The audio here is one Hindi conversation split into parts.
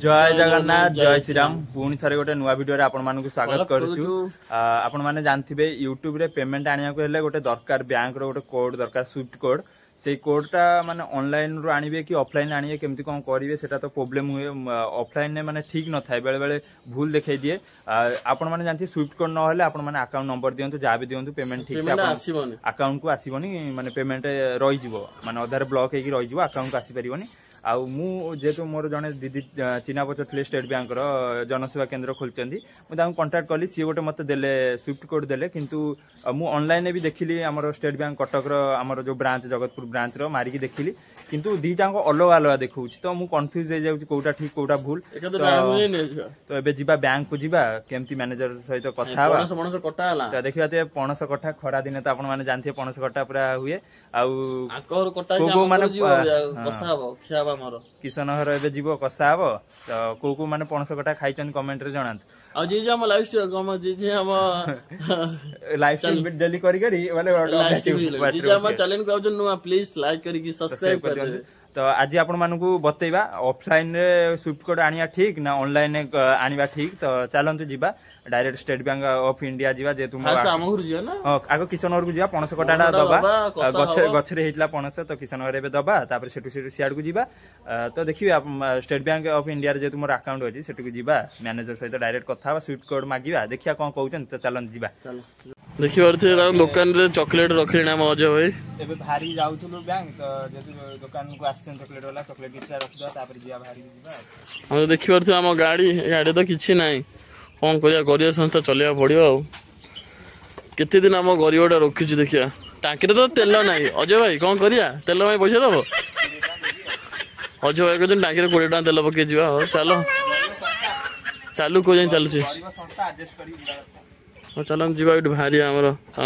जय जगन्नाथ जय श्रीराम पुणी थे गोटे नुआ वीडियो आपण मानक स्वागत करूँ। आपण मैंने जानते यूट्यूब रे पेमेंट आने को गोटे दरकार बैंक रो गोटे कोड दरकार स्विफ्ट कोड से कोडटा माने ऑनलाइन रू आनिबे कि ऑफलाइन आनिबे केमती कौन करिवे सेटा तो प्रॉब्लम हुए ऑफलाइन ने माने ठीक न थाए बेले बेले भूल देखाई दिए। आपण माने जानछि स्विफ्ट कोड न होले आपण माने अकाउंट नंबर दियंतु जा भी दियंतु पेमेंट ठीक से आपण अकाउंट को आसीबनी माने पेमेंट रहि जिवो माने अधार ब्लॉक हेकी रहि जिवो अकाउंट को आसी परिबनी। आउ मु जेतु मोर जने दीदी चिना पचर स्टेट बैंक रो जनसेवा केंद्र खोलचंदी मु कांटेक्ट कली सी गोटे मते देले स्विफ्ट कोड देले किंतु मु ऑनलाइन भी देखिली हमर स्टेट बैंक कटक रो हमर जो ब्रांच जगतपुर ब्रांच रो मारिकी देखिली किंतु दीटा अलग अलग देखौछि तो मु कंफ्यूज हो जाउछि कोटा ठीक कोटा भूल तो एबे जिबा बैंक को जिबा केमती मैनेजर सहित कथा हवा पणस कटा हला तो देखिबा ते पणस कटा खरा दिन तो आपण माने जानथि पणस कटा पूरा हुए आउ आकर कटा को माने कसा हबो खियाबा मारो किशन हर एबे जीवो कसा हबो तो को माने पणस कटा खाइचन कमेंट रे जणांत आ जे जे हम लाइव स्ट्रीम हम जे जे हम लाइव स्ट्रीम डेली करी करी माने जे जे हम चैनल को जन नु प्लीज लाइक करी की सब्सक्राइब कर दे। तो आज आपण मानकू बतेइबा ऑफलाइन रे स्विफ्ट कोड आनिया ठीक ना ऑनलाइन आनिबा ठीक तो चलंतु जिबा direct state bank of India जिबा जे तुम आम घर जिया ना आगो किशन घर को जिबा पणस कटाडा दबा गछरे हेतला पणस तो किशन घर एबे दबा तापर सेटु सियाड को जिबा तो देखिबा स्टेट बैंक ऑफ इंडिया रे जे तुमर अकाउंट अछि सेटु को जिबा मैनेजर सहित डायरेक्ट कथा बा स्विफ्ट कोड मागिबा देखिया कोन कहउछन तो चलन जिबा देखि परथे दुकान रे चॉकलेट रखिना म अजय भाई एबे भारी जाउथुलो बैंक तो जेतु दुकान को आछन चॉकलेट वाला चॉकलेट किछा रख दो तापर जिया भारी जिबा हम देखि परथे हम गाड़ी तो किछि नाही कौन करिया गरिया संस्था चलिया पड़ियो आ केते दिन हम गरीबटा रखिछु देखिया टांकी तो तेल नाही अजय भाई कौन करिया तेल भाई पैसा दबो अजय भाई को दिन टांकी रे 20 टका तेल पके जिवा हो चलो चालू को जाई चालू छी गरीब संस्था एडजस्ट करी हो चलन जिवा इट भारिया हमर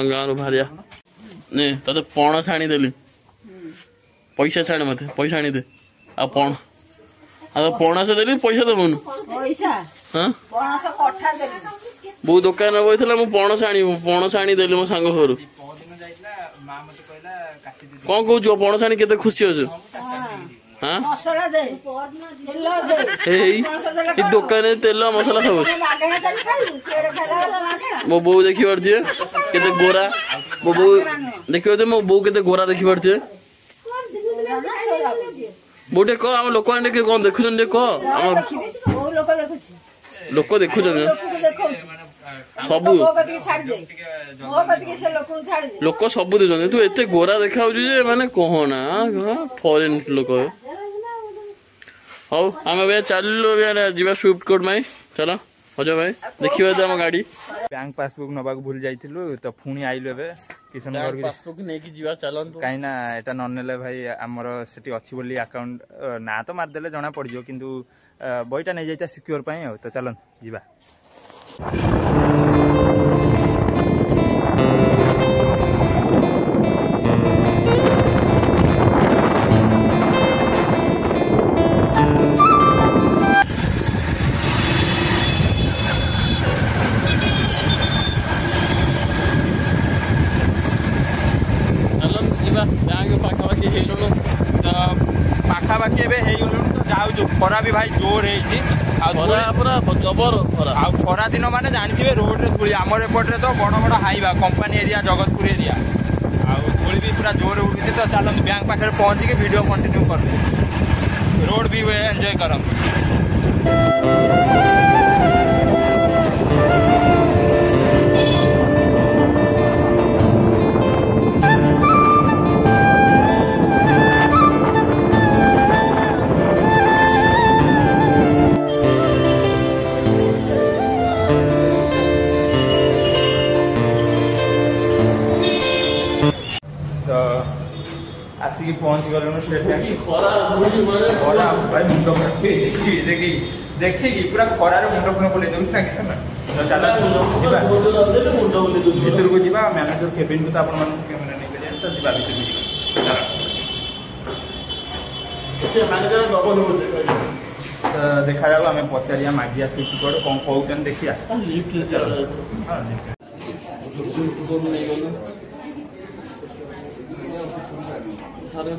गाँव रो भारिया ने तते पण छाणी देली पैसा छाड़ मते पैसा आनी दे आ पण आ पण से देली पैसा देबोनु पैसा हां पणस कठा देली बो दुकान रे बइथला मु पण छाणी देली मो संग घरु दिन जाइला मा मते कहला काटी दे कोन कहू पण छाणी केते खुशी होजो हां मसला दे तेल दे ए दुकान रे तेल मसला सब लागेना तेल खाइलु केड़े खाला वाला माखा मो बो देखि परथिए केते गोरा मो बो देखियो ते मो बो केते गोरा देखि परथिए बोटे को हम लोक आने के कोन देखुछन जे को हम ओ लोक देखुछन सब लोक सब देछन तू एते गोरा देखाउ जे माने कहना फॉरेन लोक हो हम बे चललो बे जीवा स्विफ्ट कोड में चलो अजय भाई देखिबे त हम गाड़ी बैंक पासबुक नबाक भूल जाइथिलु तो पुणी आइलु एबे किशन घर के पासबुक नै कि जीवा चलन काई ना एटा न नेले भाई हमर सेठी अछि बोली अकाउंट ना तो मार देले जणा पड़ जो किंतु बईटा नै जाइता सिक्योर पई तो चलन जीवा पाखापाखि जाऊ खरा भी भाई जोर है जबर खरा दिन माने जानते रोड रे धूली आमर एपटे तो बड़ बड़ Hyva company area Jagatpur area धूली भी पूरा जोर उठी तो चलते बैंक पाखे पहुँचिक वीडियो कंटिन्यू कर रोड भी एंजॉय कर आसिक पहुंच गलु स्टेट बैंक खरा भाई मुंड देखी देखी पूरा खरार मुंड फुण बोले दउछ ना किसन तो चला भीतर को जीवा मैनेजर केबिन को आपण मन कैमरा नै करिया तो जीवा भीतर चला एते मैनेजर डबल हो देखा जाव आम पचारिया मागिया स्विफ्ट कोड कौन कहते देखिया सारे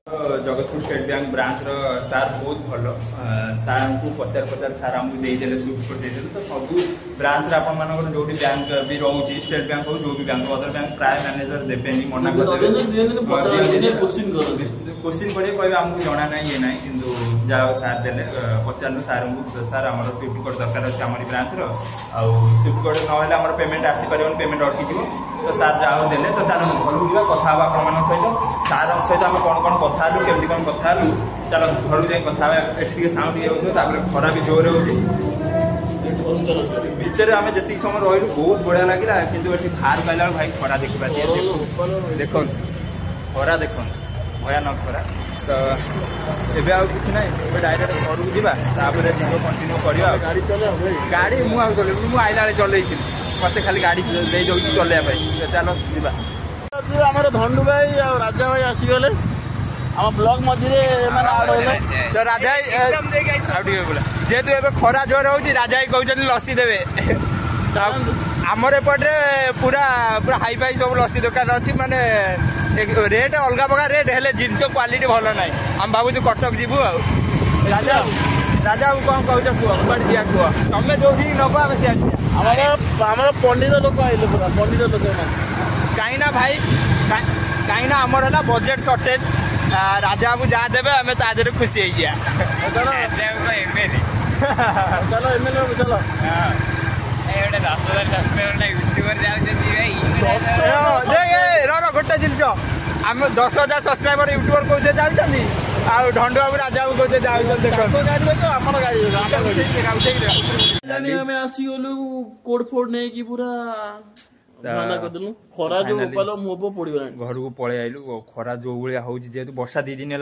जगतपुर स्टेट बैंक ब्रांच सार बहुत भल सार को पचार पचार सार आमको देदेले सुट कर देदेले तो सब ब्रांच रे आपण मानकर जो बैंक भी रोची स्टेट बैंक हो जो भी बैंक अदर बैंक प्राय मैनेजर देबेनी मना कर क्वेश्चन करे कहबे हमको जाना नहीं ये नहीं किंतु जाओ सार देले पचारनु सार हमर स्विफ्ट कोड दरकार अछि हमर ब्रांच रो आ स्विफ्ट कोड न होले हमर पेमेंट आसी परिवन पेमेंट अटकी दिबो तो सार जाओ देले तो चलो घर जीवा कथा बा आपण मन सहित सार सहित हम कोन कोन कथा लु केमती कोन कथा लु चलो घर जाई कथा एठी साउंड ये होतो तापर खरा भी जोरे होती भीतर आम जी समय रही बहुत बढ़िया लगे किंतु एठी बाहर पाइला भाई खरा देखा देखो खरा देखो भयानक खरा तो एबे आ किछ नै एबे डायरेक्ट घर को जीवा तापर कंटिन्यू करबा गाड़ी चले गाड़ी मु आ चले मु आइला चले मते खाली गाड़ी ले जाउ चले भाई चलो जीवा हमर धंडू भाई और राजा भाई आसी गले हम ब्लॉग मझिरे माने आ गले तो राजा आउडी बोला जेतु एबे खरा जोर होउची राजा कहउछन लस्सी देबे हमर एपटे पूरा पूरा हाई फाई सब लस्सी दुकान अछि माने रेट अलग प्रकार रेट हेले जिनस क्वालिटी भल ना हम भावुँ कटक जीवु राजा राजा कौन कह कुआ कुह तुम जो नब आम पंडित लोक आइले पूरा पंडित लोक कहीं भाई कहीं आमर है बजेट सर्टेज राजा को जहाँ देवे आम तादेह खुशी हो चलो एमएलए चलो गोटे जिन आम 10,000 सब्सक्राइबर यूट्यूबर कौचे जाऊँगी ढंडू बाबू राजा को कौचे जाऊँ आसीगलु कोड फोड नहीं कि पूरा खरा जो मुह पड़ा घर को पलि आइलु खरा जो भाया हो जेहेतु वर्षा 2 दिन है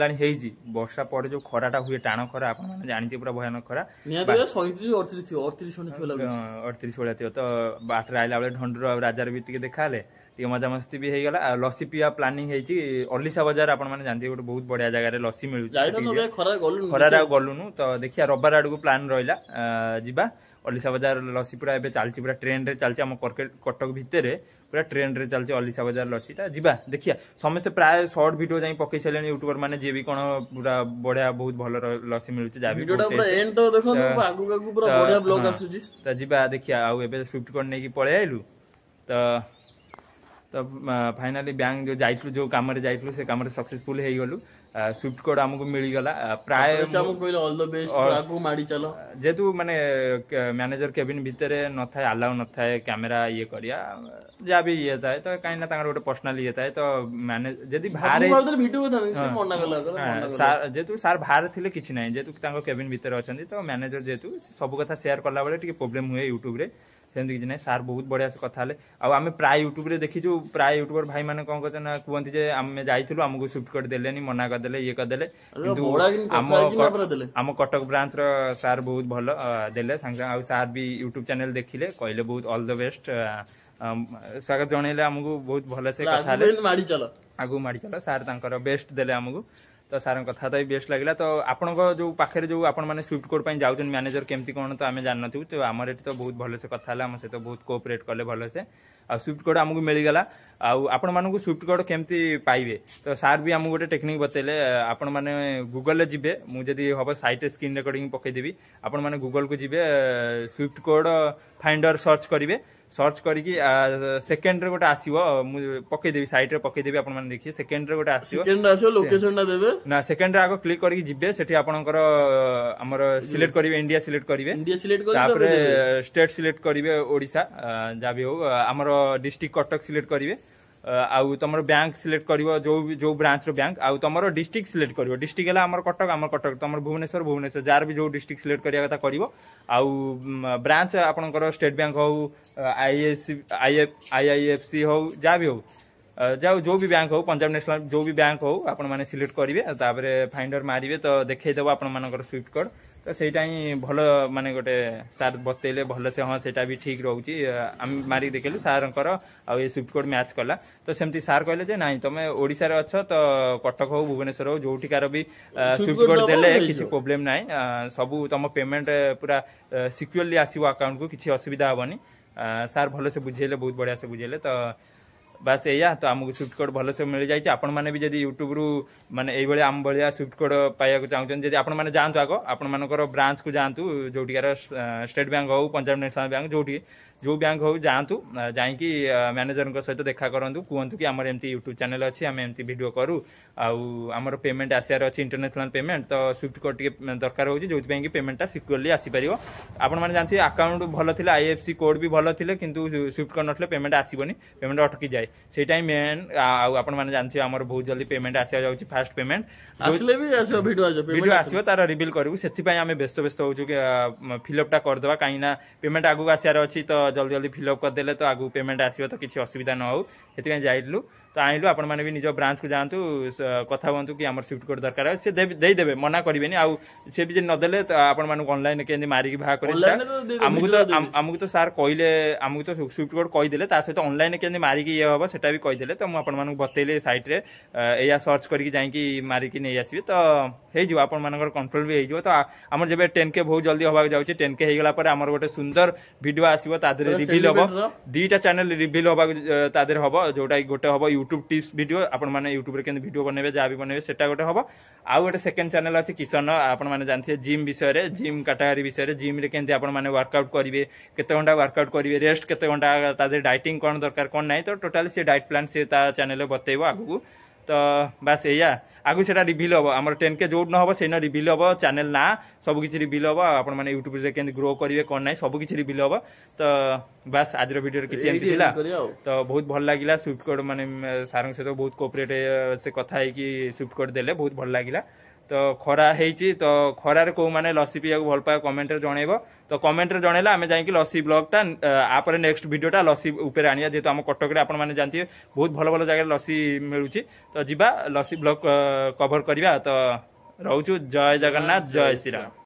वर्षा पर जो खराटा हुए टाण खरा आप जानी पूरा भयानक खरा 38 भाया थी तो बाटर आइला बेले ढंडूर राजार भी टे देखा मजा मस्ती भी होगा लस्सी पीवा प्लानिंग अलीसा बजार आप जानते गोटे बहुत बढ़िया जगह लस्सी मिलूँ खरा गलुनु तो देखिए रविवार आड़ को प्लान रहा जीवा अलीसा बजार लस्सी पूरा एबे चलची पूरा ट्रेन रे चलची हम कटक भितर पूरा ट्रेन रे चलची अलीसा बजार लस्सीटा जीवा देखिया समस्त प्राय शॉर्ट वीडियो जाई पकई सलेनी यूट्यूबर माने जे भी कोन पूरा बढ़िया बहुत भल लस्सी मिलुची जा वीडियोटा पूरा एंड तो देखो आगु आगु पूरा बढ़िया ब्लॉग आसुची त जीवा देखिया आ एबे स्विफ्ट कोड नै की पळे आइलु तो फाइनाली बैंक जो जाइतलु जो काम रे जाइतलु से काम रे सक्सेसफुल हे गलु स्विफ्ट कोड हमको मिली गला प्राय ऑल द बेस्ट आगु माडी चलो जेतु माने मैनेजर केबिन भीतर न थाए अलाउ न थाए कैमरा ये करिया जा भी ये थाए तो काई ना तांगर गोटे पर्सनल ये थाए तो मैनेज जदी बाहर वीडियो था से मना गला सर जेतु सर बाहर थिले किछ नै जेतु तांको केबिन भीतर अछंती तो मैनेजर जेतु सब कथा शेयर करला बेले टिके प्रॉब्लम हुए यूट्यूब रे सेमती किसी ना सार बहुत बढ़िया से कथा आम प्राय यूट्यूब रे देखीचु प्राय यूट्यूबर भाई मैंने कौन कहते ना कहते जे आम जाइलु आमको स्विफ्ट कोड देलेनी मना करदे ये करदे आम कटक ब्रांच रो सार बहुत भल देले संग सार भी यूट्यूब चैनल देखिले कहले बहुत ऑल द बेस्ट स्वागत जनइले आमको बहुत भल से कथा आगु माड़ी चलो सार तांकर बेस्ट देले आमको तो सार कथा तो बेस्ट लगे तो आपण जो पाखे जो आपण मैंने स्विफ्ट कोड जाऊँ मैनेजर केमती कौन तो आम जान नु तो आमर ये तो बहुत भल से कथा आम सहित बहुत कोऑपरेट कले भल से आ स्विफ्ट कोड आमको मिलगला आपण मानू स्विफ्ट कोड केमती पाइबे तो सार भी आमको गोटे टेक्निक बतेले आपण माने गूगल रे जिबे मु जदी हम साइट स्क्रीन रिकॉर्डिंग पकईदेवी आपण माने गूगल को जिबे स्विफ्ट कोड फाइंडर सर्च करेंगे सर्च करके सेकेंड रे गोटे आसीबो मु पकईदेवी साइट रे पकईदेवी आपण माने देखिए सेकेंड रे गोटे आसीबो सेकेंड आसीबो लोकेशन ना देबे ना सेकेंड रे आगो क्लिक करके जिबे सेठी आपनकर हमर सिलेक्ट करिवे इंडिया सिलेक्ट करिवे तापर स्टेट सिलेक्ट करिवे ओडिसा जा भी हो हमर डिस्ट्रिक्ट कटक सिलेक्ट करिवे आउ तुम बैंक सिलेक्ट कर जो ब्रांच रो बैंक आउ तुम डिस्ट्रिक्ट सिलेक्ट कर डिस्ट्रिक्ट है आम कटक तुम भुवनेश्वर जार भी जो डिस्ट्रिक्ट सिलेक्ट करिया कथा करिवो आउ ब्रांच आपनकर स्टेट बैंक हो आईआईएफसी हो जा भी हो जाओ जो भी बैंक हो पंजाब नेशनल जो भी बैंक हो आपण माने सिलेक्ट करिवे तापर फाइंडर मारिवे तो देखै देबो आपण मानकर स्विफ्ट कोड तो सेटा ही भल माने गोटे सार बतैले भल से हाँ सेटा भी ठीक रोची आम मारिक देखलु सारंकर आ ये स्विफ्ट कोड मैच कला तो सेमती सार कहले जे नाही तमे ओडिसा रे अछ तो कटक हो भुवनेश्वर हो जोठिकार भी स्विफ्ट कोड देले किछि प्रॉब्लम नाही सब तम पेमेंट पूरा सिक्योरली आसीबो अकाउंट को किछि असुविधा होबनी सार भल से बुझेले बहुत बढ़िया से बुझेले तो बास एया तो आमको स्विफ्ट कोड भल से मिल जाए आपण मैंने भी जब यूट्यूब रु माने एई भले आम भलिया स्विफ्ट कोड पाइबा चाहूँ जब आपण मैंने जातु आग आपण मानकर ब्रांच को जातु जोटिकार स्टेट बैंक हो पंजाब नेशनल बैंक जोटी जो बैंक हो जातु जाकि मैनेजर सहित देखा करूँ कहतु कि आमर एमती यूट्यूब चैनल अच्छी आम एमती वीडियो करूँ आमर पेमेंट आसार अच्छी इंटरनेशनल पेमेंट तो स्विफ्ट कोड टे दरकार हो जो कि पेमेंटा सिक्योरली आसीपर आपण मैंने जानते अकाउंट भल थे IFSC कोड भी भल थे किंतु स्विफ्ट कोड नथिले पेमेंट आसबनी पेमेंट अटकी जाए से टाइम मेन आपण मैंने जानते आमर बहुत जल्दी पेमेंट आसा जाउछि फास्ट पेमेंट आसले भी आसो वीडियो आसो तार रिवील करू से आम व्यस्त व्यस्त हो फिलअपटा करदे कहीं पेमेंट आगू आसार अच्छी तो जल्दी जल्दी फिलअप करदे तो आगू पेमेंट आसो तो किसी असुविधा न हो से जाइलु तो आइलु आपण मैंने भी निज ब्रांच को जातु कथा हूँ कि आम स्विफ्ट कोड दरकार है देदेवे मना करेंगे आउ सी भी नदेले तो आपण मानक ऑनलाइन के मारिकी बाहर कर आमको तो सार कहले आमको तो स्विफ्ट कोड कहीदेले सहित ऑनलाइन के मारिकी ये हम सेटा भी कहीदेले तो मुझे बतैले साइट रे या सर्च करके जाइए मारिकी नहीं आसबे तो हो आपण मानकर कन्फर्म भी हो तो आम जब 10K बहुत जल्दी हवा जाऊँचे 10K होगा पर आमर गोटे सुंदर वीडियो आसो तादे रिवील हम 2टा चैनल रिवील हवा तादे हम जोटा गोटे हम यूट्यूब टिप्स वीडियो आपण माने यूट्यूब रे केन वीडियो बनेबे जा भी बनेबे सेटा गोटे हबो आ गोटे सेकंड चैनल अछि किशन आपण माने जानथिए जिम विषय रे जिम कैटेगरी विषय रे जिम रे केनते आपण माने वर्कआउट करिवे केते घंटा वर्कआउट करिवे रेस्ट केते घंटा तादे डाइटिंग कोन दरकार कोन नाही तो टोटली से डाइट प्लान से ता चैनल रे बतेइबो आगु तो बस एया आगु सेटा रिवील हबो हमर 10K जोड न हबो सेना रिवील हबो चैनल ना सब किछि रिवील हबो आपण माने यूट्यूब रे केन ग्रो करिवे कोन नाही सब किछि रिवील हबो तो बस आज रो वीडियो रे किछि एमति थिला तो बहुत भल लागिला स्विफ्ट कोड माने सारंग से तो बहुत कोऑपरेट से कथा है कि स्विफ्ट कोड देले बहुत भल लागिला तो खरा हेची तो खरार को माने लस्सी पिया भल पाए कमेंट रे जणैबो तो कमेंट रे जणैला आमे जाई कि लस्सी ब्लॉग टा आपर नेक्स्ट वीडियोटा लस्सी ऊपर आनिया जेतो हम कटक रे आपण माने जानथि बहुत भल भल जगह लस्सी मिलुची तो जिबा लस्सी ब्लॉग कवर करिया तो रहउछु जय जगन्नाथ जय श्री राम।